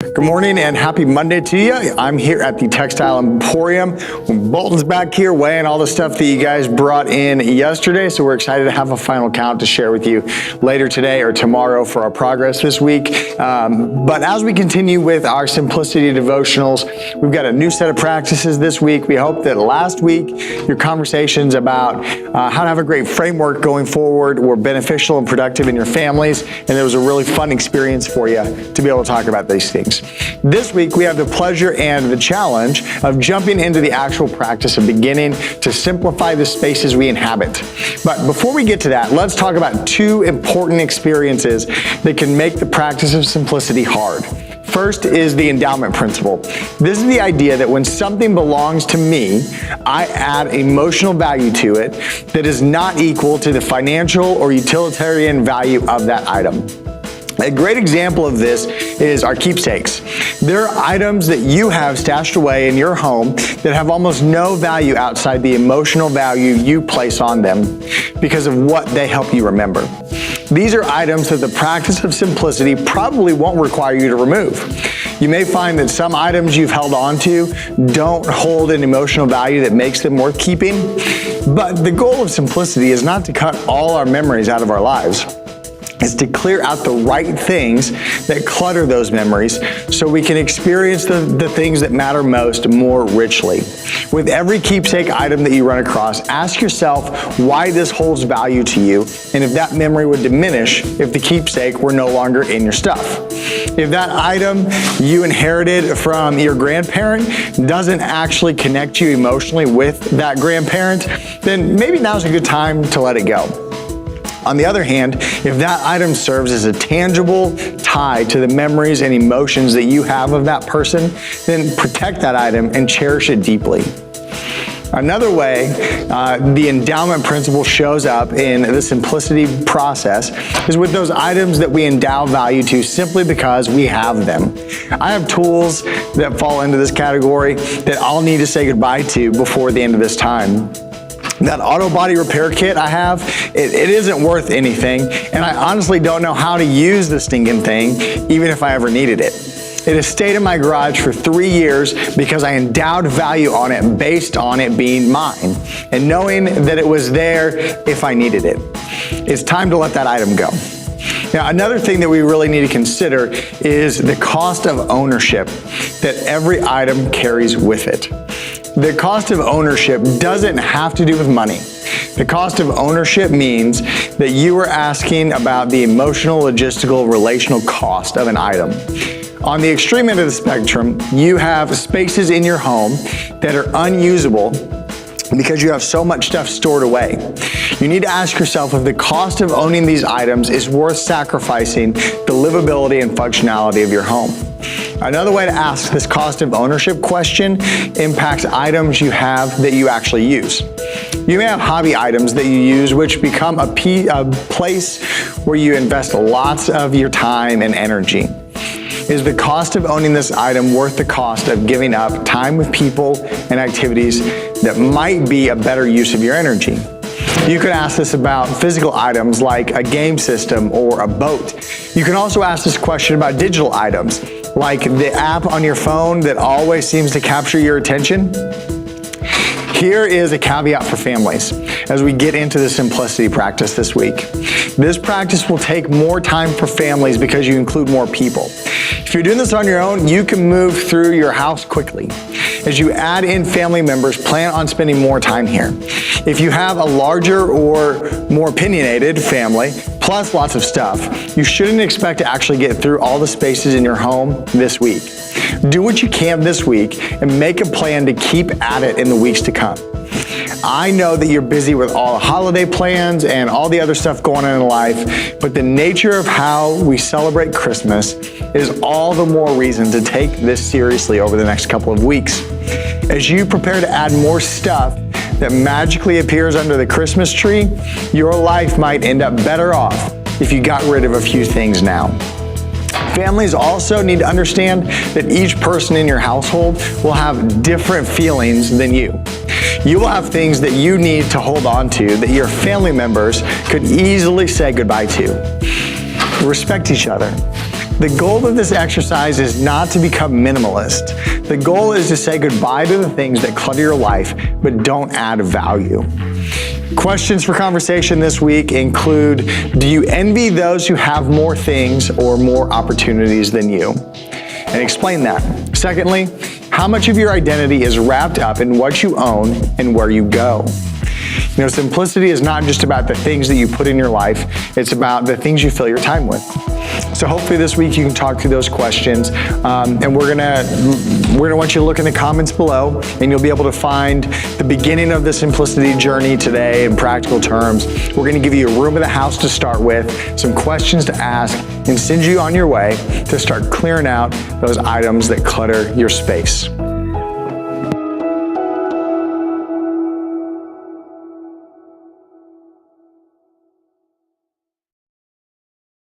Good morning and happy Monday to you. I'm here at the Textile Emporium. Bolton's back here weighing all the stuff that you guys brought in yesterday, so we're excited to have a final count to share with you later today or tomorrow for our progress this week. But as we continue with our Simplicity devotionals, we've got a new set of practices this week. We hope that last week your conversations about how to have a great framework going forward were beneficial and productive in your families, and it was a really fun experience for you to be able to talk about these things. This week, we have the pleasure and the challenge of jumping into the actual practice of beginning to simplify the spaces we inhabit. But before we get to that, let's talk about two important experiences that can make the practice of simplicity hard. First is the endowment principle. This is the idea that when something belongs to me, I add emotional value to it that is not equal to the financial or utilitarian value of that item. A great example of this is our keepsakes. There are items that you have stashed away in your home that have almost no value outside the emotional value you place on them because of what they help you remember. These are items that the practice of simplicity probably won't require you to remove. You may find that some items you've held on to don't hold an emotional value that makes them worth keeping, but the goal of simplicity is not to cut all our memories out of our lives. Is to clear out the right things that clutter those memories so we can experience the things that matter most more richly. With every keepsake item that you run across, ask yourself why this holds value to you and if that memory would diminish if the keepsake were no longer in your stuff. If that item you inherited from your grandparent doesn't actually connect you emotionally with that grandparent, then maybe now's a good time to let it go. On the other hand, if that item serves as a tangible tie to the memories and emotions that you have of that person, then protect that item and cherish it deeply. Another way the endowment principle shows up in the simplicity process is with those items that we endow value to simply because we have them. I have tools that fall into this category that I'll need to say goodbye to before the end of this time. That auto body repair kit I have, it isn't worth anything, and I honestly don't know how to use the stinking thing, even if I ever needed it. It has stayed in my garage for 3 years because I endowed value on it based on it being mine, and knowing that it was there if I needed it. It's time to let that item go. Now, another thing that we really need to consider is the cost of ownership that every item carries with it. The cost of ownership doesn't have to do with money. The cost of ownership means that you are asking about the emotional, logistical, relational cost of an item. On the extreme end of the spectrum, you have spaces in your home that are unusable because you have so much stuff stored away. You need to ask yourself if the cost of owning these items is worth sacrificing the livability and functionality of your home. Another way to ask this cost of ownership question impacts items you have that you actually use. You may have hobby items that you use which become a place where you invest lots of your time and energy. Is the cost of owning this item worth the cost of giving up time with people and activities that might be a better use of your energy? You could ask this about physical items like a game system or a boat. You can also ask this question about digital items, like the app on your phone that always seems to capture your attention. Here is a caveat for families as we get into the simplicity practice this week. This practice will take more time for families because you include more people. If you're doing this on your own, you can move through your house quickly. As you add in family members, plan on spending more time here. If you have a larger or more opinionated family, plus lots of stuff, you shouldn't expect to actually get through all the spaces in your home this week. Do what you can this week and make a plan to keep at it in the weeks to come. I know that you're busy with all the holiday plans and all the other stuff going on in life, but the nature of how we celebrate Christmas is all the more reason to take this seriously over the next couple of weeks. As you prepare to add more stuff that magically appears under the Christmas tree, your life might end up better off if you got rid of a few things now. Families also need to understand that each person in your household will have different feelings than you. You will have things that you need to hold on to that your family members could easily say goodbye to. Respect each other. The goal of this exercise is not to become minimalist. The goal is to say goodbye to the things that clutter your life but don't add value. Questions for conversation this week include, do you envy those who have more things or more opportunities than you? And explain that. Secondly, how much of your identity is wrapped up in what you own and where you go? You know, simplicity is not just about the things that you put in your life, it's about the things you fill your time with. So hopefully this week you can talk through those questions, and we're gonna want you to look in the comments below, and you'll be able to find the beginning of the simplicity journey today in practical terms. We're gonna give you a room of the house to start with, some questions to ask, and send you on your way to start clearing out those items that clutter your space.